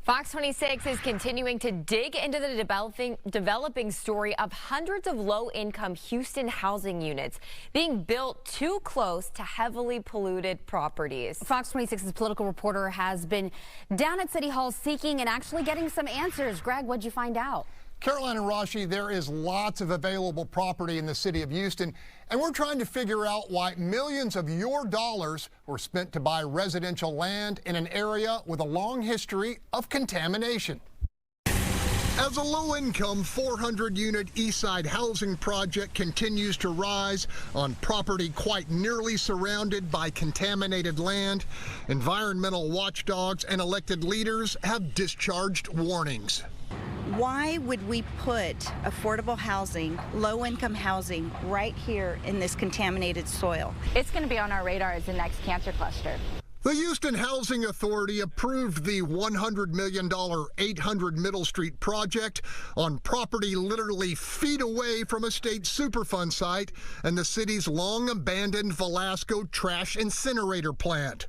Fox 26 is continuing to dig into the developing story of hundreds of low-income Houston housing units being built too close to heavily polluted properties. Fox 26's political reporter has been down at City Hall seeking and actually getting some answers. Greg, what'd you find out? Caroline and Rashi, there is lots of available property in the city of Houston, and we're trying to figure out why millions of your dollars were spent to buy residential land in an area with a long history of contamination. As a low-income 400-unit Eastside housing project continues to rise on property quite nearly surrounded by contaminated land, environmental watchdogs and elected leaders have discharged warnings. Why would we put affordable housing, low-income housing, right here in this contaminated soil? It's going to be on our radar as the next cancer cluster. The Houston Housing Authority approved the $100 million 800 Middle Street project on property literally feet away from a state Superfund site and the city's long-abandoned Velasco trash incinerator plant.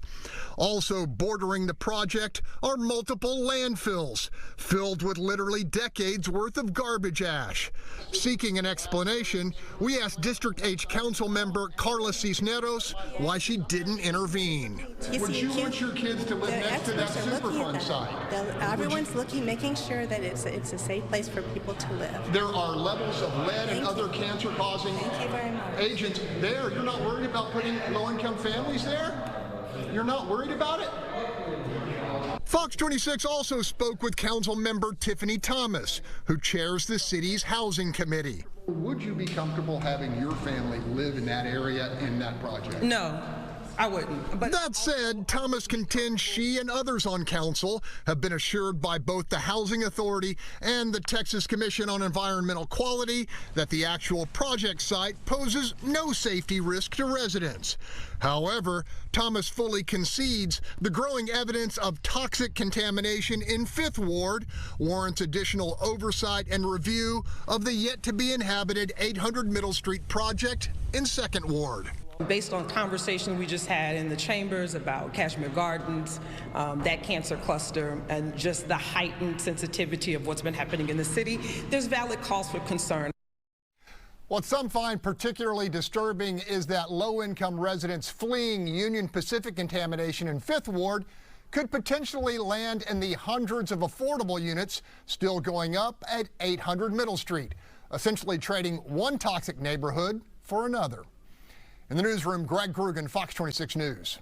Also bordering the project are multiple landfills filled with literally decades worth of garbage ash. Seeking an explanation, we asked District H Council member Carla Cisneros why she didn't intervene. Would you want your kids to live next to that Superfund site? Everyone's making sure that it's a safe place for people to live. There are levels of lead and other cancer-causing agents there. You're not worried about putting low-income families there? You're not worried about it? Fox 26 also spoke with Council member Tiffany Thomas, who chairs the city's housing committee. Would you be comfortable having your family live in that area in that project? No. I wouldn't. But that said, Thomas contends she and others on council have been assured by both the Housing Authority and the Texas Commission on Environmental Quality that the actual project site poses no safety risk to residents. However, Thomas fully concedes the growing evidence of toxic contamination in 5th Ward warrants additional oversight and review of the yet-to-be-inhabited 800 Middle Street project in 2nd Ward. Based on conversation we just had in the chambers about Cashmere Gardens, that cancer cluster, and just the heightened sensitivity of what's been happening in the city, there's valid cause for concern. What some find particularly disturbing is that low-income residents fleeing Union Pacific contamination in 5th Ward could potentially land in the hundreds of affordable units still going up at 800 Middle Street, essentially trading one toxic neighborhood for another. In the newsroom, Greg Krugen, Fox 26 News.